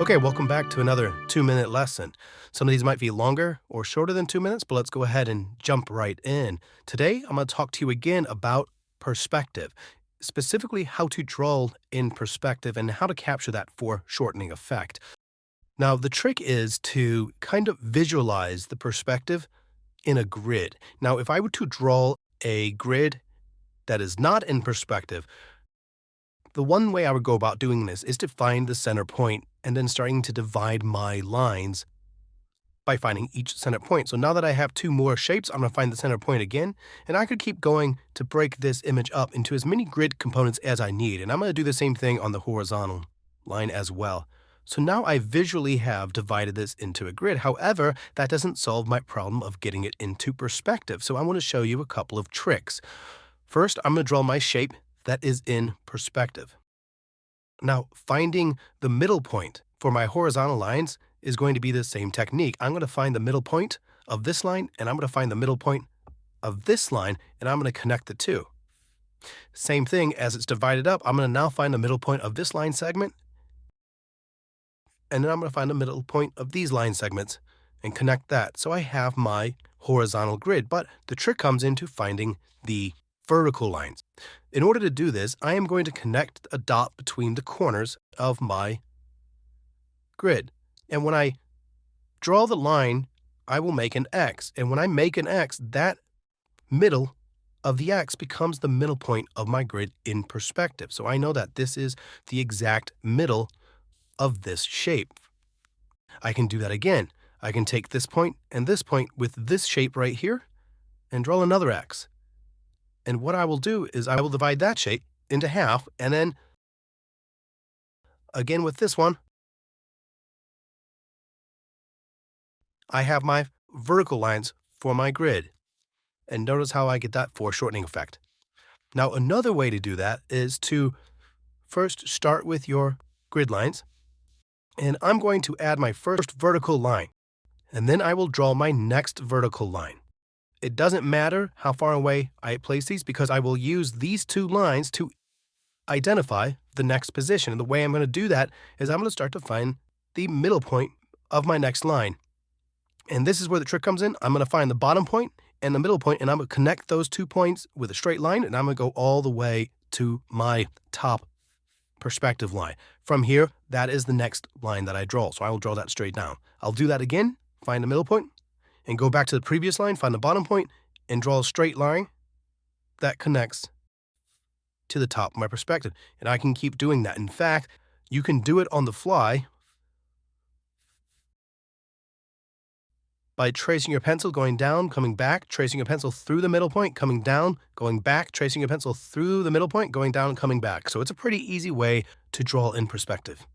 Okay, welcome back to another 2-minute lesson. Some of these might be longer or shorter than 2 minutes, but let's go ahead and jump right in. Today, I'm going to talk to you again about perspective, specifically how to draw in perspective and how to capture that foreshortening effect. Now, the trick is to kind of visualize the perspective in a grid. Now, if I were to draw a grid that is not in perspective, the one way I would go about doing this is to find the center point and then starting to divide my lines by finding each center point. So now that I have two more shapes, I'm going to find the center point again, and I could keep going to break this image up into as many grid components as I need. And I'm going to do the same thing on the horizontal line as well. So now I visually have divided this into a grid. However, that doesn't solve my problem of getting it into perspective. So I want to show you a couple of tricks. First, I'm going to draw my shape that is in perspective. Now, finding the middle point for my horizontal lines is going to be the same technique. I'm going to find the middle point of this line, and I'm going to find the middle point of this line, and I'm going to connect the two. Same thing, as it's divided up, I'm going to now find the middle point of this line segment, and then I'm going to find the middle point of these line segments and connect that. So I have my horizontal grid, but the trick comes into finding the vertical lines. In order to do this, I am going to connect a dot between the corners of my grid. And when I draw the line, I will make an X. And when I make an X, that middle of the X becomes the middle point of my grid in perspective. So I know that this is the exact middle of this shape. I can do that again. I can take this point and this point with this shape right here and draw another X. And what I will do is I will divide that shape into half, and then again with this one, I have my vertical lines for my grid. And notice how I get that foreshortening effect. Now, another way to do that is to first start with your grid lines, and I'm going to add my first vertical line, and then I will draw my next vertical line. It doesn't matter how far away I place these because I will use these two lines to identify the next position. And the way I'm going to do that is I'm going to start to find the middle point of my next line. And this is where the trick comes in. I'm going to find the bottom point and the middle point, and I'm going to connect those 2 points with a straight line, and I'm going to go all the way to my top perspective line. From here, that is the next line that I draw. So I will draw that straight down. I'll do that again, find the middle point, and go back to the previous line, find the bottom point, and draw a straight line that connects to the top of my perspective. And I can keep doing that. In fact, you can do it on the fly by tracing your pencil, going down, coming back, tracing your pencil through the middle point, coming down, going back, tracing your pencil through the middle point, going down, and coming back. So it's a pretty easy way to draw in perspective.